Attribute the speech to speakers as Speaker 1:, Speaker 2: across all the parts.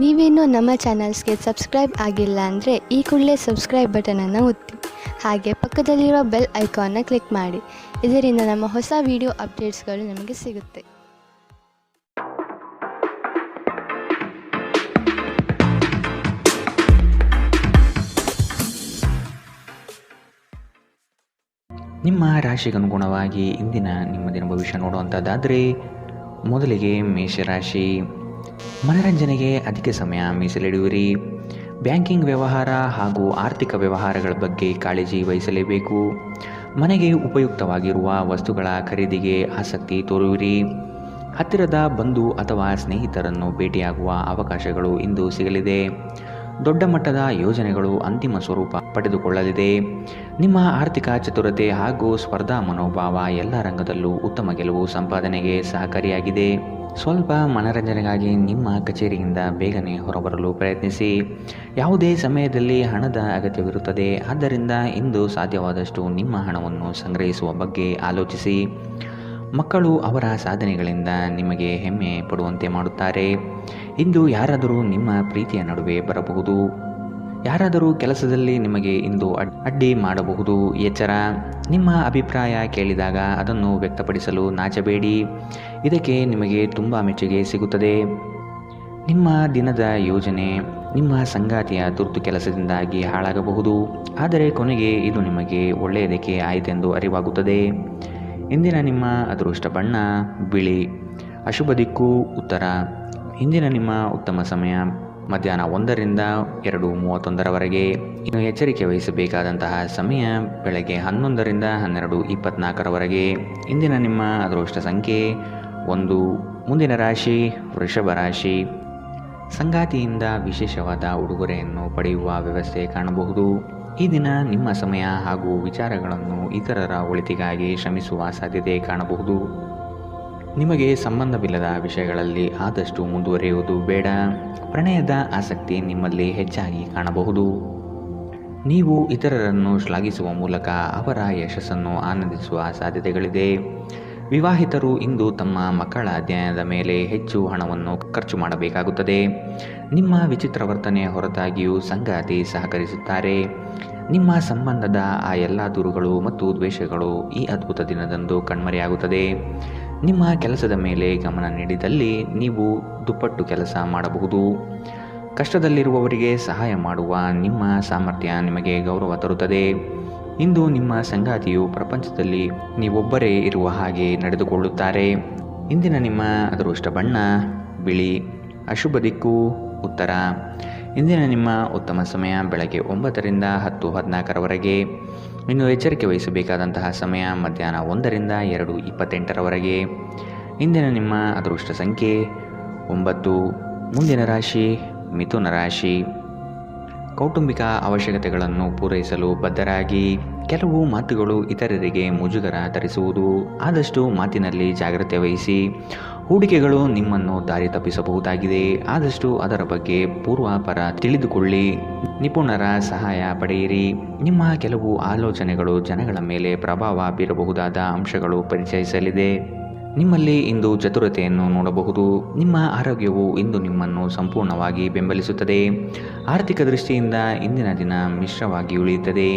Speaker 1: ನೀವೇನೂ ನಮ್ಮ ಚಾನಲ್ಸ್ಗೆ ಸಬ್ಸ್ಕ್ರೈಬ್ ಆಗಿಲ್ಲ ಅಂದರೆ ಈ ಕೂಡಲೇ ಸಬ್ಸ್ಕ್ರೈಬ್ ಬಟನನ್ನು ಒತ್ತಿ. ಹಾಗೆ ಪಕ್ಕದಲ್ಲಿರೋ ಬೆಲ್ ಐಕಾನ್ನ ಕ್ಲಿಕ್ ಮಾಡಿ. ಇದರಿಂದ ನಮ್ಮ ಹೊಸ ವಿಡಿಯೋ ಅಪ್ಡೇಟ್ಸ್ಗಳು ನಿಮಗೆ ಸಿಗುತ್ತೆ.
Speaker 2: ನಿಮ್ಮ ರಾಶಿಗನುಗುಣವಾಗಿ ಇಂದಿನ ನಿಮ್ಮ ದಿನ ಭವಿಷ್ಯ ನೋಡುವಂಥದ್ದಾದರೆ, ಮೊದಲಿಗೆ ಮೇಷರಾಶಿ. ಮನರಂಜನೆಗೆ ಅಧಿಕ ಸಮಯ ಮೀಸಲಿಡುವಿರಿ. ಬ್ಯಾಂಕಿಂಗ್ ವ್ಯವಹಾರ ಹಾಗೂ ಆರ್ಥಿಕ ವ್ಯವಹಾರಗಳ ಬಗ್ಗೆ ಕಾಳಜಿ ವಹಿಸಲೇಬೇಕು. ಮನೆಗೆ ಉಪಯುಕ್ತವಾಗಿರುವ ವಸ್ತುಗಳ ಖರೀದಿಗೆ ಆಸಕ್ತಿ ತೋರುವಿರಿ. ಹತ್ತಿರದ ಬಂಧು ಅಥವಾ ಸ್ನೇಹಿತರನ್ನು ಭೇಟಿಯಾಗುವ ಅವಕಾಶಗಳು ಇಂದು ಸಿಗಲಿದೆ. ದೊಡ್ಡ ಮಟ್ಟದ ಯೋಜನೆಗಳು ಅಂತಿಮ ಸ್ವರೂಪ ಪಡೆದುಕೊಳ್ಳಲಿದೆ. ನಿಮ್ಮ ಆರ್ಥಿಕ ಚತುರತೆ ಹಾಗೂ ಸ್ಪರ್ಧಾ ಮನೋಭಾವ ಎಲ್ಲ ರಂಗದಲ್ಲೂ ಉತ್ತಮ ಗೆಲುವು ಸಂಪಾದನೆಗೆ ಸಹಕಾರಿಯಾಗಿದೆ. ಸ್ವಲ್ಪ ಮನರಂಜನೆಗಾಗಿ ನಿಮ್ಮ ಕಚೇರಿಯಿಂದ ಬೇಗನೆ ಹೊರಬರಲು ಪ್ರಯತ್ನಿಸಿ. ಯಾವುದೇ ಸಮಯದಲ್ಲಿ ಹಣದ ಅಗತ್ಯವಿರುತ್ತದೆ. ಆದ್ದರಿಂದ ಇಂದು ಸಾಧ್ಯವಾದಷ್ಟು ನಿಮ್ಮ ಹಣವನ್ನು ಸಂಗ್ರಹಿಸುವ ಬಗ್ಗೆ ಆಲೋಚಿಸಿ. ಮಕ್ಕಳು ಅವರ ಸಾಧನೆಗಳಿಂದ ನಿಮಗೆ ಹೆಮ್ಮೆ ಪಡುವಂತೆ ಮಾಡುತ್ತಾರೆ. ಇಂದು ಯಾರಾದರೂ ನಿಮ್ಮ ಪ್ರೀತಿಯ ನಡುವೆ ಬರಬಹುದು. ಯಾರಾದರೂ ಕೆಲಸದಲ್ಲಿ ನಿಮಗೆ ಇಂದು ಅಡ್ಡಿ ಮಾಡಬಹುದು. ಎಚ್ಚರ. ನಿಮ್ಮ ಅಭಿಪ್ರಾಯ ಕೇಳಿದಾಗ ಅದನ್ನು ವ್ಯಕ್ತಪಡಿಸಲು ನಾಚಬೇಡಿ. ಇದಕ್ಕೆ ನಿಮಗೆ ತುಂಬ ಮೆಚ್ಚುಗೆ ಸಿಗುತ್ತದೆ. ನಿಮ್ಮ ದಿನದ ಯೋಜನೆ ನಿಮ್ಮ ಸಂಗಾತಿಯ ತುರ್ತು ಕೆಲಸದಿಂದಾಗಿ ಹಾಳಾಗಬಹುದು. ಆದರೆ ಕೊನೆಗೆ ಇದು ನಿಮಗೆ ಒಳ್ಳೆಯದಕ್ಕೆ ಆಯಿತೆಂದು ಅರಿವಾಗುತ್ತದೆ. ಇಂದಿನ ನಿಮ್ಮ ಅದೃಷ್ಟ ಬಣ್ಣ ಬಿಳಿ. ಅಶುಭ ದಿಕ್ಕು ಉತ್ತರ. ಇಂದಿನ ನಿಮ್ಮ ಉತ್ತಮ ಸಮಯ ಮಧ್ಯಾಹ್ನ 1ರಿಂದ 2:31 ಇನ್ನು ಎಚ್ಚರಿಕೆ ವಹಿಸಬೇಕಾದಂತಹ ಸಮಯ ಬೆಳಗ್ಗೆ 11ರಿಂದ 12:24. ಇಂದಿನ ನಿಮ್ಮ ಅದೃಷ್ಟ ಸಂಖ್ಯೆ 1. ಮುಂದಿನ ರಾಶಿ ವೃಷಭ ರಾಶಿ. ಸಂಗಾತಿಯಿಂದ ವಿಶೇಷವಾದ ಉಡುಗೊರೆಯನ್ನು ಪಡೆಯುವ ವ್ಯವಸ್ಥೆ ಕಾಣಬಹುದು. ಈ ದಿನ ನಿಮ್ಮ ಸಮಯ ಹಾಗೂ ವಿಚಾರಗಳನ್ನು ಇತರರ ಒಳಿತಿಗಾಗಿ ಶ್ರಮಿಸುವ ಸಾಧ್ಯತೆ ಕಾಣಬಹುದು. ನಿಮಗೆ ಸಂಬಂಧವಿಲ್ಲದ ವಿಷಯಗಳಲ್ಲಿ ಆದಷ್ಟು ಮುಂದುವರಿಯುವುದು ಬೇಡ. ಪ್ರಣಯದ ಆಸಕ್ತಿ ನಿಮ್ಮಲ್ಲಿ ಹೆಚ್ಚಾಗಿ ಕಾಣಬಹುದು. ನೀವು ಇತರರನ್ನು ಶ್ಲಾಘಿಸುವ ಮೂಲಕ ಅವರ ಯಶಸ್ಸನ್ನು ಆನಂದಿಸುವ ಸಾಧ್ಯತೆಗಳಿದೆ. ವಿವಾಹಿತರು ಇಂದು ತಮ್ಮ ಮಕ್ಕಳ ಅಧ್ಯಯನದ ಮೇಲೆ ಹೆಚ್ಚು ಹಣವನ್ನು ಖರ್ಚು ಮಾಡಬೇಕಾಗುತ್ತದೆ. ನಿಮ್ಮ ವಿಚಿತ್ರ ವರ್ತನೆಯ ಹೊರತಾಗಿಯೂ ಸಂಗಾತಿ ಸಹಕರಿಸುತ್ತಾರೆ. ನಿಮ್ಮ ಸಂಬಂಧದ ಆ ಎಲ್ಲ ದೂರುಗಳು ಮತ್ತು ದ್ವೇಷಗಳು ಈ ಅದ್ಭುತ ದಿನದಂದು ಕಣ್ಮರೆಯಾಗುತ್ತದೆ. ನಿಮ್ಮ ಕೆಲಸದ ಮೇಲೆ ಗಮನ ನೀಡಿದಲ್ಲಿ ನೀವು ದುಪ್ಪಟ್ಟು ಕೆಲಸ ಮಾಡಬಹುದು. ಕಷ್ಟದಲ್ಲಿರುವವರಿಗೆ ಸಹಾಯ ಮಾಡುವ ನಿಮ್ಮ ಸಾಮರ್ಥ್ಯ ನಿಮಗೆ ಗೌರವ ತರುತ್ತದೆ. ಇಂದು ನಿಮ್ಮ ಸಂಗಾತಿಯು ಪ್ರಪಂಚದಲ್ಲಿ ನೀವೊಬ್ಬರೇ ಇರುವ ಹಾಗೆ ನಡೆದುಕೊಳ್ಳುತ್ತಾರೆ. ಇಂದಿನ ನಿಮ್ಮ ಅದೃಷ್ಟ ಬಣ್ಣ ಬಿಳಿ. ಅಶುಭ ದಿಕ್ಕು ಉತ್ತರ. ಇಂದಿನ ನಿಮ್ಮ ಉತ್ತಮ ಸಮಯ ಬೆಳಗ್ಗೆ 9ರಿಂದ 10:14. ಇನ್ನು ಎಚ್ಚರಿಕೆ ವಹಿಸಬೇಕಾದಂತಹ ಸಮಯ ಮಧ್ಯಾಹ್ನ 1ರಿಂದ 2:28. ಇಂದಿನ ನಿಮ್ಮ ಅದೃಷ್ಟ ಸಂಖ್ಯೆ 9. ಮುಂದಿನ ರಾಶಿ ಮಿಥುನ ರಾಶಿ. ಕೌಟುಂಬಿಕ ಅವಶ್ಯಕತೆಗಳನ್ನು ಪೂರೈಸಲು ಬದ್ಧರಾಗಿ. ಕೆಲವು ಮಾತುಗಳು ಇತರರಿಗೆ ಮುಜುಗರ ತರಿಸುವುದು. ಆದಷ್ಟು ಮಾತಿನಲ್ಲಿ ಜಾಗ್ರತೆ ವಹಿಸಿ. ಹೂಡಿಕೆಗಳು ನಿಮ್ಮನ್ನು ದಾರಿ ತಪ್ಪಿಸಬಹುದಾಗಿದೆ. ಆದಷ್ಟು ಅದರ ಬಗ್ಗೆ ಪೂರ್ವಾಪರ ತಿಳಿದುಕೊಳ್ಳಿ. ನಿಪುಣರ ಸಹಾಯ ಪಡೆಯಿರಿ. ನಿಮ್ಮ ಕೆಲವು ಆಲೋಚನೆಗಳು ಜನಗಳ ಮೇಲೆ ಪ್ರಭಾವ ಬೀರಬಹುದಾದ ಅಂಶಗಳು ಪರಿಚಯಿಸಲಿದೆ. ನಿಮ್ಮಲ್ಲಿ ಇಂದು ಚತುರತೆಯನ್ನು ನೋಡಬಹುದು. ನಿಮ್ಮ ಆರೋಗ್ಯವು ಇಂದು ನಿಮ್ಮನ್ನು ಸಂಪೂರ್ಣವಾಗಿ ಬೆಂಬಲಿಸುತ್ತದೆ. ಆರ್ಥಿಕ ದೃಷ್ಟಿಯಿಂದ ಇಂದಿನ ದಿನ ಮಿಶ್ರವಾಗಿ ಉಳಿಯುತ್ತದೆ.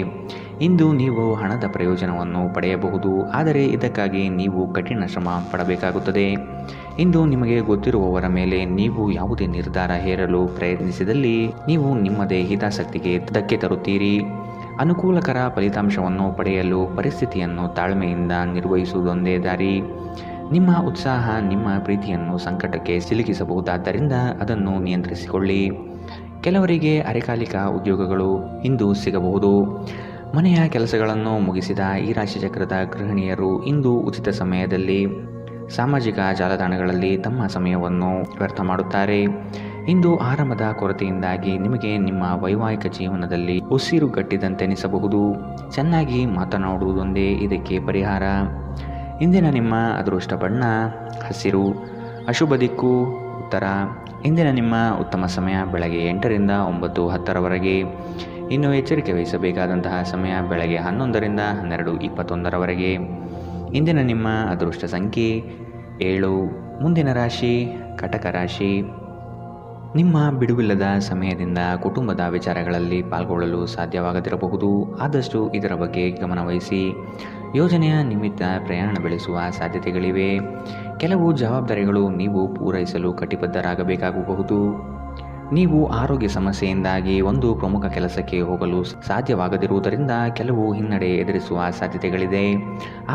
Speaker 2: ಇಂದು ನೀವು ಹಣದ ಪ್ರಯೋಜನವನ್ನು ಪಡೆಯಬಹುದು. ಆದರೆ ಇದಕ್ಕಾಗಿ ನೀವು ಕಠಿಣ ಶ್ರಮ ಪಡಬೇಕಾಗುತ್ತದೆ. ಇಂದು ನಿಮಗೆ ಗೊತ್ತಿರುವವರ ಮೇಲೆ ನೀವು ಯಾವುದೇ ನಿರ್ಧಾರ ಹೇರಲು ಪ್ರಯತ್ನಿಸಿದಲ್ಲಿ ನೀವು ನಿಮ್ಮದೇ ಹಿತಾಸಕ್ತಿಗೆ ಧಕ್ಕೆ ತರುತ್ತೀರಿ. ಅನುಕೂಲಕರ ಫಲಿತಾಂಶವನ್ನು ಪಡೆಯಲು ಪರಿಸ್ಥಿತಿಯನ್ನು ತಾಳ್ಮೆಯಿಂದ ನಿರ್ವಹಿಸುವುದೊಂದೇ ದಾರಿ. ನಿಮ್ಮ ಉತ್ಸಾಹ ನಿಮ್ಮ ಪ್ರೀತಿಯನ್ನು ಸಂಕಟಕ್ಕೆ ಸಿಲುಕಿಸಬಹುದಾದ್ದರಿಂದ ಅದನ್ನು ನಿಯಂತ್ರಿಸಿಕೊಳ್ಳಿ. ಕೆಲವರಿಗೆ ಅರೆಕಾಲಿಕ ಉದ್ಯೋಗಗಳು ಇಂದು ಸಿಗಬಹುದು. ಮನೆಯ ಕೆಲಸಗಳನ್ನು ಮುಗಿಸಿದ ಈ ರಾಶಿಚಕ್ರದ ಗೃಹಿಣಿಯರು ಇಂದು ಉಚಿತ ಸಮಯದಲ್ಲಿ ಸಾಮಾಜಿಕ ಜಾಲತಾಣಗಳಲ್ಲಿ ತಮ್ಮ ಸಮಯವನ್ನು ವ್ಯರ್ಥ ಮಾಡುತ್ತಾರೆ. ಇಂದು ಆರಾಮದ ಕೊರತೆಯಿಂದಾಗಿ ನಿಮಗೆ ನಿಮ್ಮ ವೈವಾಹಿಕ ಜೀವನದಲ್ಲಿ ಉಸಿರುಗಟ್ಟಿದಂತೆನಿಸಬಹುದು. ಚೆನ್ನಾಗಿ ಮಾತನಾಡುವುದೊಂದೇ ಇದಕ್ಕೆ ಪರಿಹಾರ. ಇಂದಿನ ನಿಮ್ಮ ಅದೃಷ್ಟ ಬಣ್ಣ ಹಸಿರು. ಅಶುಭ ದಿಕ್ಕು ಉತ್ತರ. ಇಂದಿನ ನಿಮ್ಮ ಉತ್ತಮ ಸಮಯ ಬೆಳಗ್ಗೆ 8ರಿಂದ 9:10. ಇನ್ನು ಎಚ್ಚರಿಕೆ ವಹಿಸಬೇಕಾದಂತಹ ಸಮಯ ಬೆಳಗ್ಗೆ 11ರಿಂದ 12:21. ಇಂದಿನ ನಿಮ್ಮ ಅದೃಷ್ಟ ಸಂಖ್ಯೆ 7. ಮುಂದಿನ ರಾಶಿ ಕಟಕ ರಾಶಿ. ನಿಮ್ಮ ಬಿಡುವಿಲ್ಲದ ಸಮಯದಿಂದ ಕುಟುಂಬದ ವಿಚಾರಗಳಲ್ಲಿ ಪಾಲ್ಗೊಳ್ಳಲು ಸಾಧ್ಯವಾಗದಿರಬಹುದು. ಆದಷ್ಟು ಇದರ ಬಗ್ಗೆ ಗಮನವಹಿಸಿ. ಯೋಜನೆಯ ನಿಮಿತ್ತ ಪ್ರಯಾಣ ಬೆಳೆಸುವ ಸಾಧ್ಯತೆಗಳಿವೆ. ಕೆಲವು ಜವಾಬ್ದಾರಿಗಳು ನೀವು ಪೂರೈಸಲು ಕಟಿಬದ್ಧರಾಗಬೇಕಾಗಬಹುದು. ನೀವು ಆರೋಗ್ಯ ಸಮಸ್ಯೆಯಿಂದಾಗಿ ಒಂದು ಪ್ರಮುಖ ಕೆಲಸಕ್ಕೆ ಹೋಗಲು ಸಾಧ್ಯವಾಗದಿರುವುದರಿಂದ ಕೆಲವು ಹಿನ್ನಡೆ ಎದುರಿಸುವ ಸಾಧ್ಯತೆಗಳಿದೆ.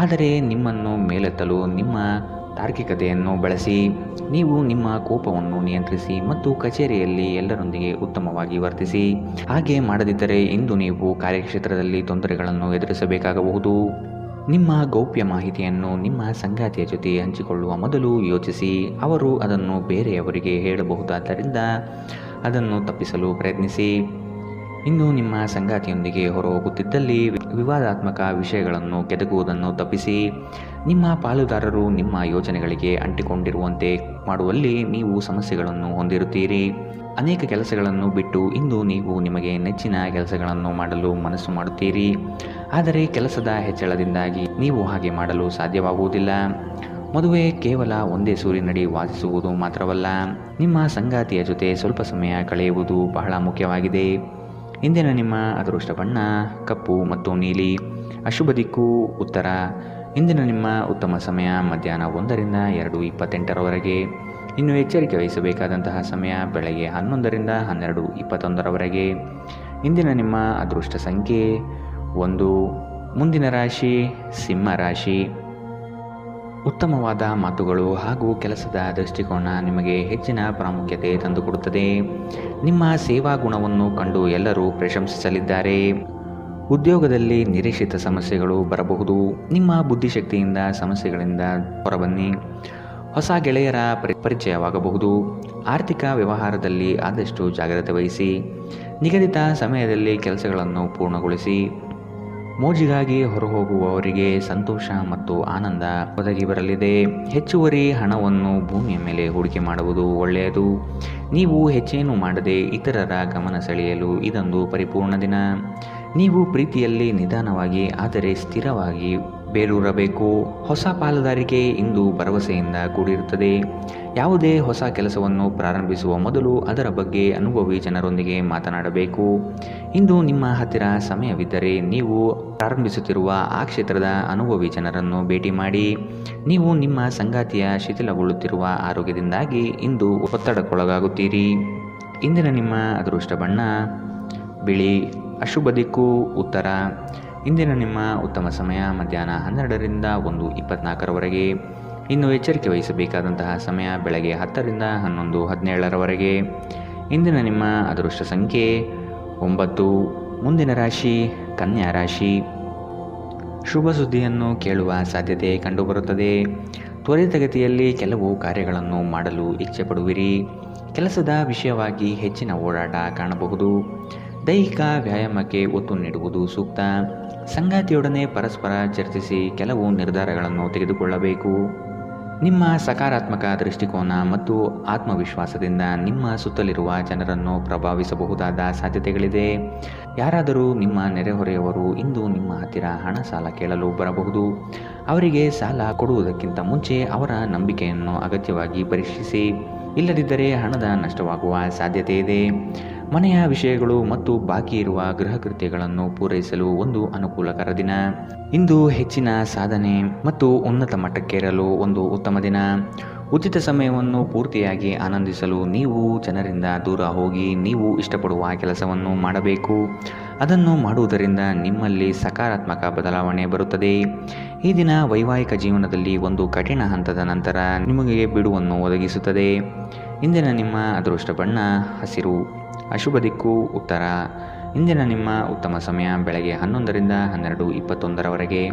Speaker 2: ಆದರೆ ನಿಮ್ಮನ್ನು ಮೇಲೆತ್ತಲು ನಿಮ್ಮ ತಾರ್ಕಿಕತೆಯನ್ನು ಬಳಸಿ. ನೀವು ನಿಮ್ಮ ಕೋಪವನ್ನು ನಿಯಂತ್ರಿಸಿ ಮತ್ತು ಕಚೇರಿಯಲ್ಲಿ ಎಲ್ಲರೊಂದಿಗೆ ಉತ್ತಮವಾಗಿ ವರ್ತಿಸಿ. ಹಾಗೆ ಮಾಡದಿದ್ದರೆ ಇಂದು ನೀವು ಕಾರ್ಯಕ್ಷೇತ್ರದಲ್ಲಿ ತೊಂದರೆಗಳನ್ನು ಎದುರಿಸಬೇಕಾಗಬಹುದು. ನಿಮ್ಮ ಗೌಪ್ಯ ಮಾಹಿತಿಯನ್ನು ನಿಮ್ಮ ಸಂಗಾತಿಯ ಜೊತೆ ಹಂಚಿಕೊಳ್ಳುವ ಮೊದಲು ಯೋಚಿಸಿ. ಅವರು ಅದನ್ನು ಬೇರೆಯವರಿಗೆ ಹೇಳಬಹುದಾದ್ದರಿಂದ ಅದನ್ನು ತಪ್ಪಿಸಲು ಪ್ರಯತ್ನಿಸಿ. ಇಂದು ನಿಮ್ಮ ಸಂಗಾತಿಯೊಂದಿಗೆ ಹೊರಹೋಗುತ್ತಿದ್ದಲ್ಲಿ ವಿವಾದಾತ್ಮಕ ವಿಷಯಗಳನ್ನು ಕೆದಕುವುದನ್ನು ತಪ್ಪಿಸಿ. ನಿಮ್ಮ ಪಾಲುದಾರರು ನಿಮ್ಮ ಯೋಜನೆಗಳಿಗೆ ಅಂಟಿಕೊಂಡಿರುವಂತೆ ಮಾಡುವಲ್ಲಿ ನೀವು ಸಮಸ್ಯೆಗಳನ್ನು ಹೊಂದಿರುತ್ತೀರಿ. ಅನೇಕ ಕೆಲಸಗಳನ್ನು ಬಿಟ್ಟು ಇಂದು ನೀವು ನಿಮಗೆ ನೆಚ್ಚಿನ ಕೆಲಸಗಳನ್ನು ಮಾಡಲು ಮನಸ್ಸು ಮಾಡುತ್ತೀರಿ. ಆದರೆ ಕೆಲಸದ ಹೆಚ್ಚಳದಿಂದಾಗಿ ನೀವು ಹಾಗೆ ಮಾಡಲು ಸಾಧ್ಯವಾಗುವುದಿಲ್ಲ. ಮದುವೆ ಕೇವಲ ಒಂದೇ ಸೂರಿನಡಿ ವಾಸಿಸುವುದು ಮಾತ್ರವಲ್ಲ, ನಿಮ್ಮ ಸಂಗಾತಿಯ ಜೊತೆ ಸ್ವಲ್ಪ ಸಮಯ ಕಳೆಯುವುದು ಬಹಳ ಮುಖ್ಯವಾಗಿದೆ. ಇಂದಿನ ನಿಮ್ಮ ಅದೃಷ್ಟ ಬಣ್ಣ ಕಪ್ಪು ಮತ್ತು ನೀಲಿ. ಅಶುಭ ದಿಕ್ಕು ಉತ್ತರ. ಇಂದಿನ ನಿಮ್ಮ ಉತ್ತಮ ಸಮಯ ಮಧ್ಯಾಹ್ನ 1ರಿಂದ 2:28 ಇನ್ನು ಎಚ್ಚರಿಕೆ ವಹಿಸಬೇಕಾದಂತಹ ಸಮಯ ಬೆಳಗ್ಗೆ 11ರಿಂದ 12:21 ಇಂದಿನ ನಿಮ್ಮ ಅದೃಷ್ಟ ಸಂಖ್ಯೆ 1. ಮುಂದಿನ ರಾಶಿ ಸಿಂಹ ರಾಶಿ. ಉತ್ತಮವಾದ ಮಾತುಗಳು ಹಾಗೂ ಕೆಲಸದ ದೃಷ್ಟಿಕೋನ ನಿಮಗೆ ಹೆಚ್ಚಿನ ಪ್ರಾಮುಖ್ಯತೆ ತಂದುಕೊಡುತ್ತದೆ. ನಿಮ್ಮ ಸೇವಾ ಗುಣವನ್ನು ಕಂಡು ಎಲ್ಲರೂ ಪ್ರಶಂಸಿಸಲಿದ್ದಾರೆ. ಉದ್ಯೋಗದಲ್ಲಿ ನಿರೀಕ್ಷಿತ ಸಮಸ್ಯೆಗಳು ಬರಬಹುದು. ನಿಮ್ಮ ಬುದ್ಧಿಶಕ್ತಿಯಿಂದ ಸಮಸ್ಯೆಗಳಿಂದ ಹೊರಬನ್ನಿ. ಹೊಸ ಗೆಳೆಯರ ಪರಿಚಯವಾಗಬಹುದು. ಆರ್ಥಿಕ ವ್ಯವಹಾರದಲ್ಲಿ ಆದಷ್ಟು ಜಾಗ್ರತೆ ವಹಿಸಿ. ನಿಗದಿತ ಸಮಯದಲ್ಲಿ ಕೆಲಸಗಳನ್ನು ಪೂರ್ಣಗೊಳಿಸಿ. ಮೋಜಿಗಾಗಿ ಹೊರಹೋಗುವವರಿಗೆ ಸಂತೋಷ ಮತ್ತು ಆನಂದ ಒದಗಿ ಬರಲಿದೆ. ಹೆಚ್ಚುವರಿ ಹಣವನ್ನು ಭೂಮಿಯ ಮೇಲೆ ಹೂಡಿಕೆ ಮಾಡುವುದು ಒಳ್ಳೆಯದು. ನೀವು ಹೆಚ್ಚೇನು ಮಾಡದೆ ಇತರರ ಗಮನ ಸೆಳೆಯಲು ಇದೊಂದು ಪರಿಪೂರ್ಣ ದಿನ. ನೀವು ಪ್ರೀತಿಯಲ್ಲಿ ನಿಧಾನವಾಗಿ ಆದರೆ ಸ್ಥಿರವಾಗಿ ಬೇರೂರಬೇಕು. ಹೊಸ ಪಾಲುದಾರಿಕೆ ಇಂದು ಭರವಸೆಯಿಂದ ಕೂಡಿರುತ್ತದೆ. ಯಾವುದೇ ಹೊಸ ಕೆಲಸವನ್ನು ಪ್ರಾರಂಭಿಸುವ ಮೊದಲು ಅದರ ಬಗ್ಗೆ ಅನುಭವಿ ಜನರೊಂದಿಗೆ ಮಾತನಾಡಬೇಕು. ಇಂದು ನಿಮ್ಮ ಹತ್ತಿರ ಸಮಯವಿದ್ದರೆ ನೀವು ಪ್ರಾರಂಭಿಸುತ್ತಿರುವ ಆ ಕ್ಷೇತ್ರದ ಅನುಭವಿ ಜನರನ್ನು ಭೇಟಿ ಮಾಡಿ. ನೀವು ನಿಮ್ಮ ಸಂಗಾತಿಯ ಶಿಥಿಲಗೊಳ್ಳುತ್ತಿರುವ ಆರೋಗ್ಯದಿಂದಾಗಿ ಇಂದು ಒತ್ತಡಕ್ಕೊಳಗಾಗುತ್ತೀರಿ. ಇಂದಿನ ನಿಮ್ಮ ಅದೃಷ್ಟ ಬಣ್ಣ ಬಿಳಿ. ಅಶುಭ ದಿಕ್ಕು ಉತ್ತರ. ಇಂದಿನ ನಿಮ್ಮ ಉತ್ತಮ ಸಮಯ ಮಧ್ಯಾಹ್ನ 12ರಿಂದ 1:24 ಇನ್ನು ಎಚ್ಚರಿಕೆ ವಹಿಸಬೇಕಾದಂತಹ ಸಮಯ ಬೆಳಗ್ಗೆ 10ರಿಂದ 11:17 ಇಂದಿನ ನಿಮ್ಮ ಅದೃಷ್ಟ ಸಂಖ್ಯೆ 9. ಮುಂದಿನ ರಾಶಿ ಕನ್ಯಾ ರಾಶಿ. ಶುಭ ಸುದ್ದಿಯನ್ನು ಕೇಳುವ ಸಾಧ್ಯತೆ ಕಂಡುಬರುತ್ತದೆ. ತ್ವರಿತಗತಿಯಲ್ಲಿ ಕೆಲವು ಕಾರ್ಯಗಳನ್ನು ಮಾಡಲು ಇಚ್ಛೆ ಪಡುವಿರಿ. ಕೆಲಸದ ವಿಷಯವಾಗಿ ಹೆಚ್ಚಿನ ಓಡಾಟ ಕಾಣಬಹುದು. ದೈಹಿಕ ವ್ಯಾಯಾಮಕ್ಕೆ ಒತ್ತು ನೀಡುವುದು ಸೂಕ್ತ. ಸಂಗಾತಿಯೊಡನೆ ಪರಸ್ಪರ ಚರ್ಚಿಸಿ ಕೆಲವು ನಿರ್ಧಾರಗಳನ್ನು ತೆಗೆದುಕೊಳ್ಳಬೇಕು. ನಿಮ್ಮ ಸಕಾರಾತ್ಮಕ ದೃಷ್ಟಿಕೋನ ಮತ್ತು ಆತ್ಮವಿಶ್ವಾಸದಿಂದ ನಿಮ್ಮ ಸುತ್ತಲಿರುವ ಜನರನ್ನು ಪ್ರಭಾವಿಸಬಹುದಾದ ಸಾಧ್ಯತೆಗಳಿದೆ. ಯಾರಾದರೂ ನಿಮ್ಮ ನೆರೆಹೊರೆಯವರು ಇಂದು ನಿಮ್ಮ ಹತ್ತಿರ ಹಣ ಸಾಲ ಕೇಳಲು ಬರಬಹುದು. ಅವರಿಗೆ ಸಾಲ ಕೊಡುವುದಕ್ಕಿಂತ ಮುಂಚೆ ಅವರ ನಂಬಿಕೆಯನ್ನು ಅಗತ್ಯವಾಗಿ ಪರೀಕ್ಷಿಸಿ. ಇಲ್ಲದಿದ್ದರೆ ಹಣದ ನಷ್ಟವಾಗುವ ಸಾಧ್ಯತೆ ಇದೆ. ಮನೆಯ ವಿಷಯಗಳು ಮತ್ತು ಬಾಕಿ ಇರುವ ಗೃಹ ಕೃತ್ಯಗಳನ್ನು ಪೂರೈಸಲು ಒಂದು ಅನುಕೂಲಕರ ದಿನ. ಇಂದು ಹೆಚ್ಚಿನ ಸಾಧನೆ ಮತ್ತು ಉನ್ನತ ಮಟ್ಟಕ್ಕೇರಲು ಒಂದು ಉತ್ತಮ ದಿನ. ಉಚಿತ ಸಮಯವನ್ನು ಪೂರ್ತಿಯಾಗಿ ಆನಂದಿಸಲು ನೀವು ಜನರಿಂದ ದೂರ ಹೋಗಿ ನೀವು ಇಷ್ಟಪಡುವ ಕೆಲಸವನ್ನು ಮಾಡಬೇಕು. ಅದನ್ನು ಮಾಡುವುದರಿಂದ ನಿಮ್ಮಲ್ಲಿ ಸಕಾರಾತ್ಮಕ ಬದಲಾವಣೆ ಬರುತ್ತದೆ. ಈ ದಿನ ವೈವಾಹಿಕ ಜೀವನದಲ್ಲಿ ಒಂದು ಕಠಿಣ ಹಂತದ ನಂತರ ನಿಮಗೆ ಬಿಡುವನ್ನು ಒದಗಿಸುತ್ತದೆ. ಇಂದಿನ ನಿಮ್ಮ ಅದೃಷ್ಟ ಬಣ್ಣ ಹಸಿರು. ಅಶುಭ ದಿಕ್ಕು ಉತ್ತರ. ಇಂದಿನ ನಿಮ್ಮ ಉತ್ತಮ ಸಮಯ ಬೆಳಗ್ಗೆ 11ರಿಂದ 12:21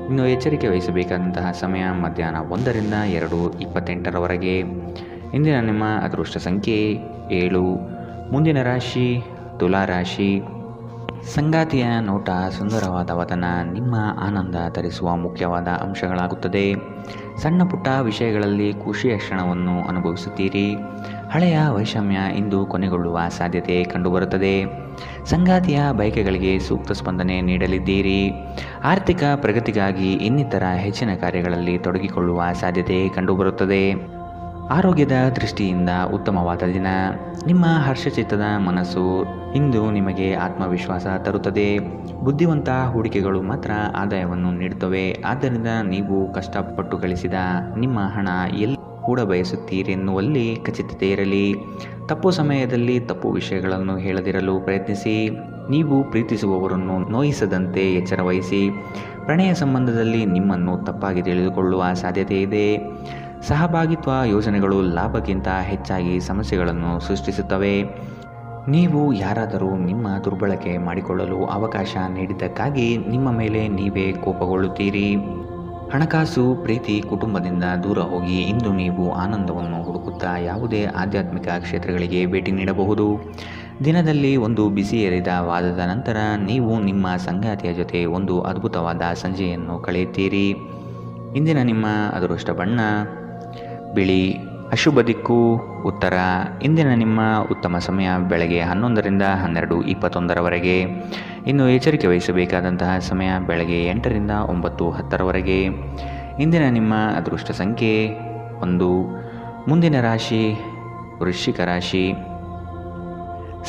Speaker 2: ಇನ್ನು ಎಚ್ಚರಿಕೆ ವಹಿಸಬೇಕಾದಂತಹ ಸಮಯ ಮಧ್ಯಾಹ್ನ 1ರಿಂದ 2:28 ಇಂದಿನ ನಿಮ್ಮ ಅದೃಷ್ಟ ಸಂಖ್ಯೆ 7. ಮುಂದಿನ ರಾಶಿ ತುಲಾ ರಾಶಿ. ಸಂಗಾತಿಯ ನೋಟ, ಸುಂದರವಾದ ವದನ ನಿಮ್ಮ ಆನಂದ ತರಿಸುವ ಮುಖ್ಯವಾದ ಅಂಶಗಳಾಗುತ್ತದೆ. ಸಣ್ಣ ಪುಟ್ಟ ವಿಷಯಗಳಲ್ಲಿ ಖುಷಿಯ ಕ್ಷಣವನ್ನು ಅನುಭವಿಸುತ್ತೀರಿ. ಹಳೆಯ ವೈಷಮ್ಯ ಇಂದು ಕೊನೆಗೊಳ್ಳುವ ಸಾಧ್ಯತೆ ಕಂಡುಬರುತ್ತದೆ. ಸಂಗಾತಿಯ ಬಯಕೆಗಳಿಗೆ ಸೂಕ್ತ ಸ್ಪಂದನೆ ನೀಡಲಿದ್ದೀರಿ. ಆರ್ಥಿಕ ಪ್ರಗತಿಗಾಗಿ ಇನ್ನಿತರ ಹೆಚ್ಚಿನ ಕಾರ್ಯಗಳಲ್ಲಿ ತೊಡಗಿಕೊಳ್ಳುವ ಸಾಧ್ಯತೆ ಕಂಡುಬರುತ್ತದೆ. ಆರೋಗ್ಯದ ದೃಷ್ಟಿಯಿಂದ ಉತ್ತಮವಾದ ದಿನ. ನಿಮ್ಮ ಹರ್ಷಚಿತ್ತದ ಮನಸ್ಸು ಇಂದು ನಿಮಗೆ ಆತ್ಮವಿಶ್ವಾಸ ತರುತ್ತದೆ. ಬುದ್ಧಿವಂತ ಹೂಡಿಕೆಗಳು ಮಾತ್ರ ಆದಾಯವನ್ನು ನೀಡುತ್ತವೆ. ಆದ್ದರಿಂದ ನೀವು ಕಷ್ಟಪಟ್ಟು ಗಳಿಸಿದ ನಿಮ್ಮ ಹಣ ಎಲ್ಲಿ ಹೂಡಬಯಸುತ್ತೀರೆನ್ನುವಲ್ಲಿ ಖಚಿತತೆ ಇರಲಿ. ತಪ್ಪು ಸಮಯದಲ್ಲಿ ತಪ್ಪು ವಿಷಯಗಳನ್ನು ಹೇಳದಿರಲು ಪ್ರಯತ್ನಿಸಿ. ನೀವು ಪ್ರೀತಿಸುವವರನ್ನು ನೋಯಿಸದಂತೆ ಎಚ್ಚರ ವಹಿಸಿ. ಪ್ರಣಯ ಸಂಬಂಧದಲ್ಲಿ ನಿಮ್ಮನ್ನು ತಪ್ಪಾಗಿ ತಿಳಿದುಕೊಳ್ಳುವ ಸಾಧ್ಯತೆ ಇದೆ. ಸಹಭಾಗಿತ್ವ ಯೋಜನೆಗಳು ಲಾಭಕ್ಕಿಂತ ಹೆಚ್ಚಾಗಿ ಸಮಸ್ಯೆಗಳನ್ನು ಸೃಷ್ಟಿಸುತ್ತವೆ. ನೀವು ಯಾರಾದರೂ ನಿಮ್ಮ ದುರ್ಬಳಕೆ ಮಾಡಿಕೊಳ್ಳಲು ಅವಕಾಶ ನೀಡಿದ್ದಕ್ಕಾಗಿ ನಿಮ್ಮ ಮೇಲೆ ನೀವೇ ಕೋಪಗೊಳ್ಳುತ್ತೀರಿ. ಹಣಕಾಸು, ಪ್ರೀತಿ, ಕುಟುಂಬದಿಂದ ದೂರ ಹೋಗಿ ಇಂದು ನೀವು ಆನಂದವನ್ನು ಹುಡುಕುತ್ತಾ ಯಾವುದೇ ಆಧ್ಯಾತ್ಮಿಕ ಕ್ಷೇತ್ರಗಳಿಗೆ ಭೇಟಿ ನೀಡಬಹುದು. ದಿನದಲ್ಲಿ ಒಂದು ಬಿಸಿಯೇರಿದ ವಾದದ ನಂತರ ನೀವು ನಿಮ್ಮ ಸಂಗಾತಿಯ ಜೊತೆ ಒಂದು ಅದ್ಭುತವಾದ ಸಂಜೆಯನ್ನು ಕಳೆಯುತ್ತೀರಿ. ಇಂದಿನ ನಿಮ್ಮ ಅದೃಷ್ಟ ಬಣ್ಣ ಬಿಳಿ. ಅಶುಭ ದಿಕ್ಕು ಉತ್ತರ. ಇಂದಿನ ನಿಮ್ಮ ಉತ್ತಮ ಸಮಯ ಬೆಳಗ್ಗೆ 11ರಿಂದ 12:21 ಇನ್ನು ಎಚ್ಚರಿಕೆ ವಹಿಸಬೇಕಾದಂತಹ ಸಮಯ ಬೆಳಗ್ಗೆ 8ರಿಂದ 9:10 ಇಂದಿನ ನಿಮ್ಮ ಅದೃಷ್ಟ ಸಂಖ್ಯೆ 1. ಮುಂದಿನ ರಾಶಿ ವೃಶ್ಚಿಕ ರಾಶಿ.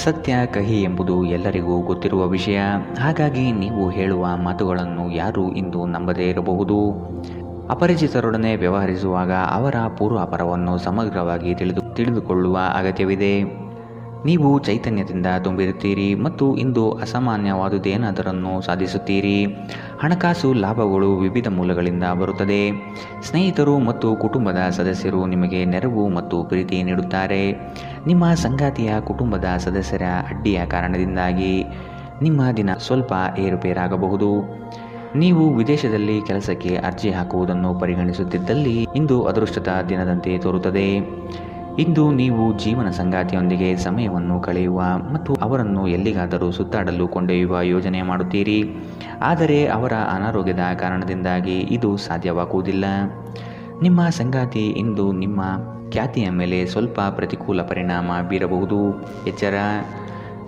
Speaker 2: ಸತ್ಯ ಕಹಿ ಎಂಬುದು ಎಲ್ಲರಿಗೂ ಗೊತ್ತಿರುವ ವಿಷಯ. ಹಾಗಾಗಿ ನೀವು ಹೇಳುವ ಮಾತುಗಳನ್ನು ಯಾರೂ ಇಂದು ನಂಬದೇ ಇರಬಹುದು. ಅಪರಿಚಿತರೊಡನೆ ವ್ಯವಹರಿಸುವಾಗ ಅವರ ಪೂರ್ವಾಪರವನ್ನು ಸಮಗ್ರವಾಗಿ ತಿಳಿದುಕೊಳ್ಳುವ ಅಗತ್ಯವಿದೆ. ನೀವು ಚೈತನ್ಯದಿಂದ ತುಂಬಿರುತ್ತೀರಿ ಮತ್ತು ಇಂದು ಅಸಾಮಾನ್ಯವಾದುದೇನಾದರನ್ನು ಸಾಧಿಸುತ್ತೀರಿ. ಹಣಕಾಸು ಲಾಭಗಳು ವಿವಿಧ ಮೂಲಗಳಿಂದ ಬರುತ್ತದೆ. ಸ್ನೇಹಿತರು ಮತ್ತು ಕುಟುಂಬದ ಸದಸ್ಯರು ನಿಮಗೆ ನೆರವು ಮತ್ತು ಪ್ರೀತಿ ನೀಡುತ್ತಾರೆ. ನಿಮ್ಮ ಸಂಗಾತಿಯ ಕುಟುಂಬದ ಸದಸ್ಯರ ಅಡ್ಡಿಯ ಕಾರಣದಿಂದಾಗಿ ನಿಮ್ಮ ದಿನ ಸ್ವಲ್ಪ ಏರುಪೇರಾಗಬಹುದು. ನೀವು ವಿದೇಶದಲ್ಲಿ ಕೆಲಸಕ್ಕೆ ಅರ್ಜಿ ಹಾಕುವುದನ್ನು ಪರಿಗಣಿಸುತ್ತಿದ್ದಲ್ಲಿ ಇಂದು ಅದೃಷ್ಟದ ದಿನದಂತೆ ತೋರುತ್ತದೆ. ಇಂದು ನೀವು ಜೀವನ ಸಂಗಾತಿಯೊಂದಿಗೆ ಸಮಯವನ್ನು ಕಳೆಯುವ ಮತ್ತು ಅವರನ್ನು ಎಲ್ಲಿಗಾದರೂ ಸುತ್ತಾಡಲು ಕೊಂಡೊಯ್ಯುವ ಯೋಜನೆ ಮಾಡುತ್ತೀರಿ. ಆದರೆ ಅವರ ಅನಾರೋಗ್ಯದ ಕಾರಣದಿಂದಾಗಿ ಇದು ಸಾಧ್ಯವಾಗುವುದಿಲ್ಲ. ನಿಮ್ಮ ಸಂಗಾತಿ ಇಂದು ನಿಮ್ಮ ಖ್ಯಾತಿಯ ಮೇಲೆ ಸ್ವಲ್ಪ ಪ್ರತಿಕೂಲ ಪರಿಣಾಮ ಬೀರಬಹುದು. ಎಚ್ಚರ.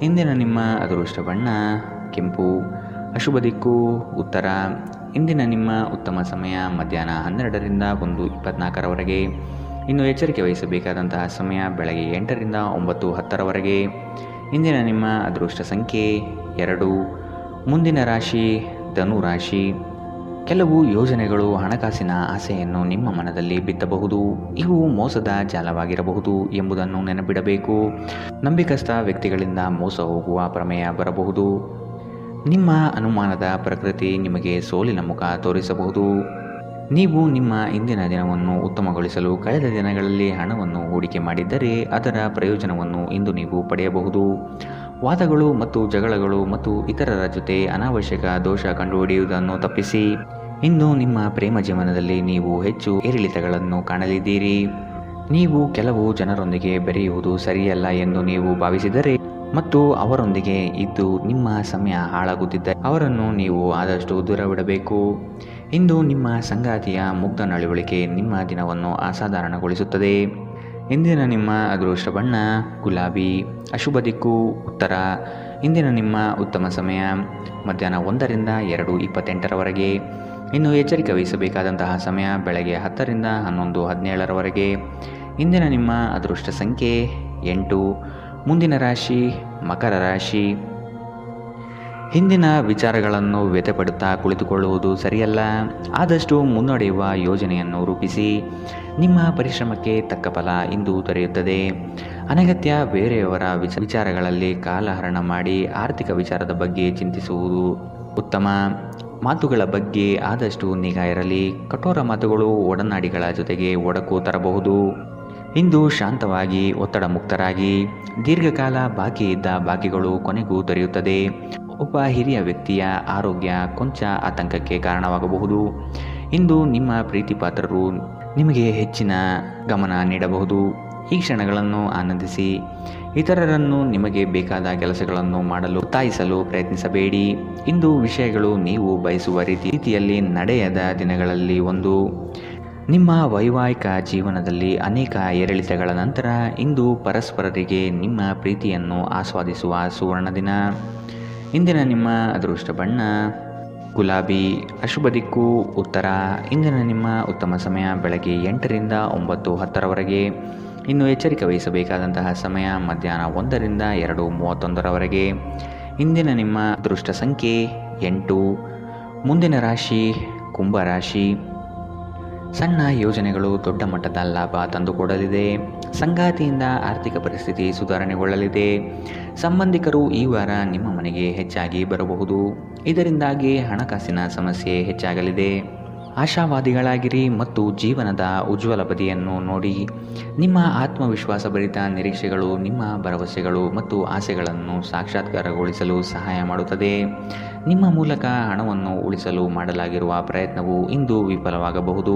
Speaker 2: ಇಂದಿನ ನಿಮ್ಮ ಅದೃಷ್ಟ ಬಣ್ಣ ಕೆಂಪು. ಅಶುಭ ದಿಕ್ಕು ಉತ್ತರ. ಇಂದಿನ ನಿಮ್ಮ ಉತ್ತಮ ಸಮಯ ಮಧ್ಯಾಹ್ನ 12ರಿಂದ 1:24 ಇನ್ನು ಎಚ್ಚರಿಕೆ ವಹಿಸಬೇಕಾದಂತಹ ಸಮಯ ಬೆಳಗ್ಗೆ 8ರಿಂದ 9:10 ಇಂದಿನ ನಿಮ್ಮ ಅದೃಷ್ಟ ಸಂಖ್ಯೆ 2. ಮುಂದಿನ ರಾಶಿ ಧನು ರಾಶಿ. ಕೆಲವು ಯೋಜನೆಗಳು ಹಣಕಾಸಿನ ಆಸೆಯನ್ನು ನಿಮ್ಮ ಮನದಲ್ಲಿ ಬಿತ್ತಬಹುದು. ಇವು ಮೋಸದ ಜಾಲವಾಗಿರಬಹುದು ಎಂಬುದನ್ನು ನೆನಪಿಡಬೇಕು. ನಂಬಿಕಸ್ಥ ವ್ಯಕ್ತಿಗಳಿಂದ ಮೋಸ ಹೋಗುವ ಪ್ರಮೇಯ ಬರಬಹುದು. ನಿಮ್ಮ ಅನುಮಾನದ ಪ್ರಕೃತಿ ನಿಮಗೆ ಸೋಲಿನ ಮುಖ ತೋರಿಸಬಹುದು. ನೀವು ನಿಮ್ಮ ಇಂದಿನ ದಿನವನ್ನು ಉತ್ತಮಗೊಳಿಸಲು ಕಳೆದ ದಿನಗಳಲ್ಲಿ ಹಣವನ್ನು ಹೂಡಿಕೆ ಮಾಡಿದ್ದರೆ ಅದರ ಪ್ರಯೋಜನವನ್ನು ಇಂದು ನೀವು ಪಡೆಯಬಹುದು. ವಾದಗಳು ಮತ್ತು ಜಗಳಗಳು ಮತ್ತು ಇತರರ ಜೊತೆ ಅನಾವಶ್ಯಕ ದೋಷ ಕಂಡುಹಿಡಿಯುವುದನ್ನು ತಪ್ಪಿಸಿ. ಇಂದು ನಿಮ್ಮ ಪ್ರೇಮ ಜೀವನದಲ್ಲಿ ನೀವು ಹೆಚ್ಚು ಏರಿಳಿತಗಳನ್ನು ಕಾಣಲಿದ್ದೀರಿ. ನೀವು ಕೆಲವು ಜನರೊಂದಿಗೆ ಬೆರೆಯುವುದು ಸರಿಯಲ್ಲ ಎಂದು ನೀವು ಭಾವಿಸಿದರೆ ಮತ್ತು ಅವರೊಂದಿಗೆ ಇದ್ದು ನಿಮ್ಮ ಸಮಯ ಹಾಳಾಗುತ್ತಿದ್ದರೆ ಅವರನ್ನು ನೀವು ಆದಷ್ಟು ದೂರವಿಡಬೇಕು. ಇಂದು ನಿಮ್ಮ ಸಂಗಾತಿಯ ಮುಗ್ಧ ನಡವಳಿಕೆ ನಿಮ್ಮ ದಿನವನ್ನು ಅಸಾಧಾರಣಗೊಳಿಸುತ್ತದೆ. ಇಂದಿನ ನಿಮ್ಮ ಅದೃಷ್ಟ ಬಣ್ಣ ಗುಲಾಬಿ. ಅಶುಭ ದಿಕ್ಕು ಉತ್ತರ. ಇಂದಿನ ನಿಮ್ಮ ಉತ್ತಮ ಸಮಯ ಮಧ್ಯಾಹ್ನ 1ರಿಂದ 2:28 ಇನ್ನು ಎಚ್ಚರಿಕೆ ವಹಿಸಬೇಕಾದಂತಹ ಸಮಯ ಬೆಳಗ್ಗೆ 10ರಿಂದ 11:17 ಇಂದಿನ ನಿಮ್ಮ ಅದೃಷ್ಟ ಸಂಖ್ಯೆ 8. ಮುಂದಿನ ರಾಶಿ ಮಕರ ರಾಶಿ. ಹಿಂದಿನ ವಿಚಾರಗಳನ್ನು ವ್ಯಥೆಪಡುತ್ತಾ ಕುಳಿತುಕೊಳ್ಳುವುದು ಸರಿಯಲ್ಲ. ಆದಷ್ಟು ಮುನ್ನಡೆಯುವ ಯೋಜನೆಯನ್ನು ರೂಪಿಸಿ. ನಿಮ್ಮ ಪರಿಶ್ರಮಕ್ಕೆ ತಕ್ಕ ಫಲ ಇಂದು ದೊರೆಯುತ್ತದೆ. ಅನಗತ್ಯ ಬೇರೆಯವರ ವಿಚಾರಗಳಲ್ಲಿ ಕಾಲಹರಣ ಮಾಡಿ ಆರ್ಥಿಕ ವಿಚಾರದ ಬಗ್ಗೆ ಚಿಂತಿಸುವುದು ಉತ್ತಮ. ಮಾತುಗಳ ಬಗ್ಗೆ ಆದಷ್ಟು ನಿಗಾ ಇರಲಿ. ಕಠೋರ ಮಾತುಗಳು ಒಡನಾಡಿಗಳ ಜೊತೆಗೆ ಒಡಕು ತರಬಹುದು. ಇಂದು ಶಾಂತವಾಗಿ ಒತ್ತಡ ಮುಕ್ತರಾಗಿ. ದೀರ್ಘಕಾಲ ಬಾಕಿ ಇದ್ದ ಬಾಕಿಗಳು ಕೊನೆಗೂ ದೊರೆಯುತ್ತದೆ. ಒಬ್ಬ ಹಿರಿಯ ವ್ಯಕ್ತಿಯ ಆರೋಗ್ಯ ಕೊಂಚ ಆತಂಕಕ್ಕೆ ಕಾರಣವಾಗಬಹುದು. ಇಂದು ನಿಮ್ಮ ಪ್ರೀತಿ ಪಾತ್ರರು ನಿಮಗೆ ಹೆಚ್ಚಿನ ಗಮನ ನೀಡಬಹುದು. ಈ ಕ್ಷಣಗಳನ್ನು ಆನಂದಿಸಿ. ಇತರರನ್ನು ನಿಮಗೆ ಬೇಕಾದ ಕೆಲಸಗಳನ್ನು ಮಾಡಲು ಒತ್ತಾಯಿಸಲು ಪ್ರಯತ್ನಿಸಬೇಡಿ. ಇಂದು ವಿಷಯಗಳು ನೀವು ಬಯಸುವ ರೀತಿಯಲ್ಲಿ ನಡೆಯದ ದಿನಗಳಲ್ಲಿ ಒಂದು. ನಿಮ್ಮ ವೈವಾಹಿಕ ಜೀವನದಲ್ಲಿ ಅನೇಕ ಏರಿಳಿತಗಳ ನಂತರ ಇಂದು ಪರಸ್ಪರರಿಗೆ ನಿಮ್ಮ ಪ್ರೀತಿಯನ್ನು ಆಸ್ವಾದಿಸುವ ಸುವರ್ಣ ದಿನ. ಇಂದಿನ ನಿಮ್ಮ ಅದೃಷ್ಟ ಬಣ್ಣ ಗುಲಾಬಿ. ಅಶುಭ ದಿಕ್ಕು ಉತ್ತರ. ಇಂದಿನ ನಿಮ್ಮ ಉತ್ತಮ ಸಮಯ ಬೆಳಗ್ಗೆ 8ರಿಂದ 9:10ರವರೆಗೆ. ಇನ್ನು ಎಚ್ಚರಿಕೆ ವಹಿಸಬೇಕಾದಂತಹ ಸಮಯ ಮಧ್ಯಾಹ್ನ 1ರಿಂದ 2:31ರವರೆಗೆ. ಇಂದಿನ ನಿಮ್ಮ ಅದೃಷ್ಟ ಸಂಖ್ಯೆ 8. ಮುಂದಿನ ರಾಶಿ ಕುಂಭರಾಶಿ. ಸಣ್ಣ ಯೋಜನೆಗಳು ದೊಡ್ಡ ಮಟ್ಟದ ಲಾಭ ತಂದುಕೊಡಲಿದೆ. ಸಂಗಾತಿಯಿಂದ ಆರ್ಥಿಕ ಪರಿಸ್ಥಿತಿ ಸುಧಾರಣೆಗೊಳ್ಳಲಿದೆ. ಸಂಬಂಧಿಕರು ಈ ವಾರ ನಿಮ್ಮ ಮನೆಗೆ ಹೆಚ್ಚಾಗಿ ಬರಬಹುದು. ಇದರಿಂದಾಗಿ ಹಣಕಾಸಿನ ಸಮಸ್ಯೆ ಹೆಚ್ಚಾಗಲಿದೆ. ಆಶಾವಾದಿಗಳಾಗಿರಿ ಮತ್ತು ಜೀವನದ ಉಜ್ವಲ ಬದಿಯನ್ನು ನೋಡಿ. ನಿಮ್ಮ ಆತ್ಮವಿಶ್ವಾಸಭರಿತ ನಿರೀಕ್ಷೆಗಳು ನಿಮ್ಮ ಭರವಸೆಗಳು ಮತ್ತು ಆಸೆಗಳನ್ನು ಸಾಕ್ಷಾತ್ಕಾರಗೊಳಿಸಲು ಸಹಾಯ ಮಾಡುತ್ತದೆ. ನಿಮ್ಮ ಮೂಲಕ ಹಣವನ್ನು ಉಳಿಸಲು ಮಾಡಲಾಗಿರುವ ಪ್ರಯತ್ನವು ಇಂದು ವಿಫಲವಾಗಬಹುದು.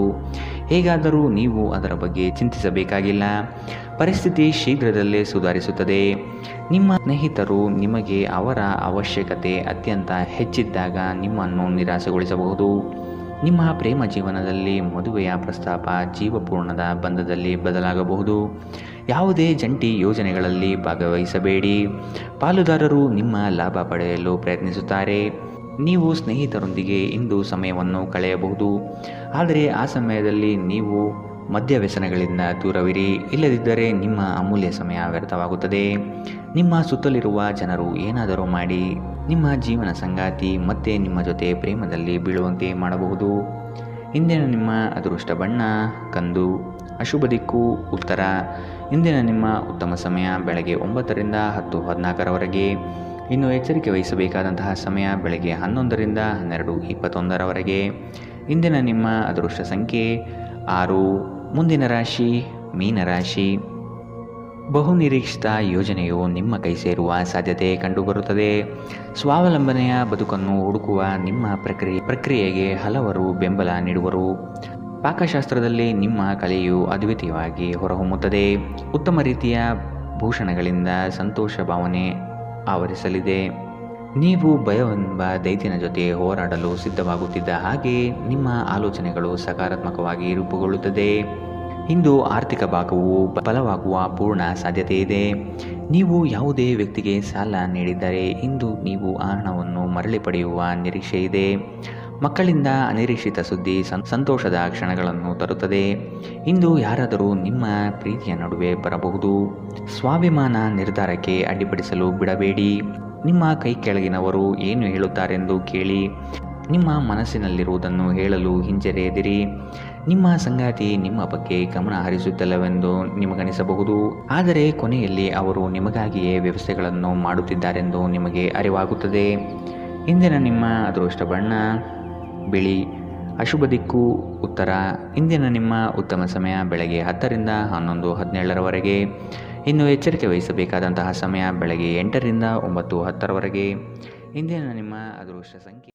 Speaker 2: ಹೇಗಾದರೂ ನೀವು ಅದರ ಬಗ್ಗೆ ಚಿಂತಿಸಬೇಕಾಗಿಲ್ಲ. ಪರಿಸ್ಥಿತಿ ಶೀಘ್ರದಲ್ಲೇ ಸುಧಾರಿಸುತ್ತದೆ. ನಿಮ್ಮ ಸ್ನೇಹಿತರು ನಿಮಗೆ ಅವರ ಅವಶ್ಯಕತೆ ಅತ್ಯಂತ ಹೆಚ್ಚಿದ್ದಾಗ ನಿಮ್ಮನ್ನು ನಿರಾಸೆಗೊಳಿಸಬಹುದು. ನಿಮ್ಮ ಪ್ರೇಮ ಜೀವನದಲ್ಲಿ ಮದುವೆಯ ಪ್ರಸ್ತಾಪ ಜೀವಪೂರ್ಣದ ಬಂಧದಲ್ಲಿ ಬದಲಾಗಬಹುದು. ಯಾವುದೇ ಜಂಟಿ ಯೋಜನೆಗಳಲ್ಲಿ ಭಾಗವಹಿಸಬೇಡಿ. ಪಾಲುದಾರರು ನಿಮ್ಮ ಲಾಭ ಪಡೆಯಲು ಪ್ರಯತ್ನಿಸುತ್ತಾರೆ. ನೀವು ಸ್ನೇಹಿತರೊಂದಿಗೆ ಇಂದು ಸಮಯವನ್ನು ಕಳೆಯಬಹುದು. ಆದರೆ ಆ ಸಮಯದಲ್ಲಿ ನೀವು ಮದ್ಯವ್ಯಸನಗಳಿಂದ ದೂರವಿರಿ. ಇಲ್ಲದಿದ್ದರೆ ನಿಮ್ಮ ಅಮೂಲ್ಯ ಸಮಯ ವ್ಯರ್ಥವಾಗುತ್ತದೆ. ನಿಮ್ಮ ಸುತ್ತಲಿರುವ ಜನರು ಏನಾದರೂ ಮಾಡಿ ನಿಮ್ಮ ಜೀವನ ಸಂಗಾತಿ ಮತ್ತೆ ನಿಮ್ಮ ಜೊತೆ ಪ್ರೇಮದಲ್ಲಿ ಬೀಳುವಂತೆ ಮಾಡಬಹುದು. ಇಂದಿನ ನಿಮ್ಮ ಅದೃಷ್ಟ ಬಣ್ಣ ಕಂದು. ಅಶುಭ ದಿಕ್ಕು ಉತ್ತರ. ಇಂದಿನ ನಿಮ್ಮ ಉತ್ತಮ ಸಮಯ ಬೆಳಗ್ಗೆ 9ರಿಂದ 10:14ರವರೆಗೆ. ಇನ್ನು ಎಚ್ಚರಿಕೆ ವಹಿಸಬೇಕಾದಂತಹ ಸಮಯ ಬೆಳಗ್ಗೆ 11ರಿಂದ 12:21ರವರೆಗೆ. ಇಂದಿನ ನಿಮ್ಮ ಅದೃಷ್ಟ ಸಂಖ್ಯೆ 6. ಮುಂದಿನ ರಾಶಿ ಮೀನರಾಶಿ. ಬಹುನಿರೀಕ್ಷಿತ ಯೋಜನೆಯು ನಿಮ್ಮ ಕೈ ಸೇರುವ ಸಾಧ್ಯತೆ ಕಂಡುಬರುತ್ತದೆ. ಸ್ವಾವಲಂಬನೆಯ ಬದುಕನ್ನು ಹುಡುಕುವ ನಿಮ್ಮ ಪ್ರಕ್ರಿಯೆಗೆ ಹಲವರು ಬೆಂಬಲ ನೀಡುವರು. ಪಾಕಶಾಸ್ತ್ರದಲ್ಲಿ ನಿಮ್ಮ ಕಲೆಯು ಅದ್ವಿತೀಯವಾಗಿ ಹೊರಹೊಮ್ಮುತ್ತದೆ. ಉತ್ತಮ ರೀತಿಯ ಭೂಷಣಗಳಿಂದ ಸಂತೋಷ ಭಾವನೆ ಆವರಿಸಲಿದೆ. ನೀವು ಭಯವೆಂಬ ದೈತ್ಯನ ಜೊತೆ ಹೋರಾಡಲು ಸಿದ್ಧವಾಗುತ್ತಿದ್ದ ಹಾಗೆ ನಿಮ್ಮ ಆಲೋಚನೆಗಳು ಸಕಾರಾತ್ಮಕವಾಗಿ ರೂಪುಗೊಳ್ಳುತ್ತದೆ. ಇಂದು ಆರ್ಥಿಕ ಭಾಗವು ಬಲವಾಗುವ ಪೂರ್ಣ ಸಾಧ್ಯತೆ ಇದೆ. ನೀವು ಯಾವುದೇ ವ್ಯಕ್ತಿಗೆ ಸಾಲ ನೀಡಿದ್ದರೆ ಇಂದು ನೀವು ಆ ಹಣವನ್ನು ಮರಳಿ ಪಡೆಯುವ ನಿರೀಕ್ಷೆ ಇದೆ. ಮಕ್ಕಳಿಂದ ಅನಿರೀಕ್ಷಿತ ಸುದ್ದಿ ಸಂತೋಷದ ಕ್ಷಣಗಳನ್ನು ತರುತ್ತದೆ. ಇಂದು ಯಾರಾದರೂ ನಿಮ್ಮ ಪ್ರೀತಿಯ ನಡುವೆ ಬರಬಹುದು. ಸ್ವಾಭಿಮಾನ ನಿರ್ಧಾರಕ್ಕೆ ಅಡ್ಡಿಪಡಿಸಲು ಬಿಡಬೇಡಿ. ನಿಮ್ಮ ಕೈ ಕೆಳಗಿನವರು ಏನು ಹೇಳುತ್ತಾರೆಂದು ಕೇಳಿ. ನಿಮ್ಮ ಮನಸ್ಸಿನಲ್ಲಿರುವುದನ್ನು ಹೇಳಲು ಹಿಂಜರಿಯದಿರಿ. ನಿಮ್ಮ ಸಂಗಾತಿ ನಿಮ್ಮ ಬಗ್ಗೆ ಗಮನ ಹರಿಸುತ್ತಿಲ್ಲವೆಂದು ನಿಮಗನಿಸಬಹುದು. ಆದರೆ ಕೊನೆಯಲ್ಲಿ ಅವರು ನಿಮಗಾಗಿಯೇ ವ್ಯವಸ್ಥೆಗಳನ್ನು ಮಾಡುತ್ತಿದ್ದಾರೆಂದು ನಿಮಗೆ ಅರಿವಾಗುತ್ತದೆ. ಇಂದಿನ ನಿಮ್ಮ ಅದೃಷ್ಟ ಬಣ್ಣ ಬಿಳಿ. ಅಶುಭ ದಿಕ್ಕು ಉತ್ತರ. ಇಂದಿನ ನಿಮ್ಮ ಉತ್ತಮ ಸಮಯ ಬೆಳಗ್ಗೆ 10ರಿಂದ 11:17ರವರೆಗೆ. ಇನ್ನು ಎಚ್ಚರಿಕೆ ವಹಿಸಬೇಕಾದಂತಹ ಸಮಯ ಬೆಳಗ್ಗೆ 8ರಿಂದ 9:10ರವರೆಗೆ. ಇಂದಿನ ನಿಮ್ಮ ಅದೃಷ್ಟ ಸಂಖ್ಯೆ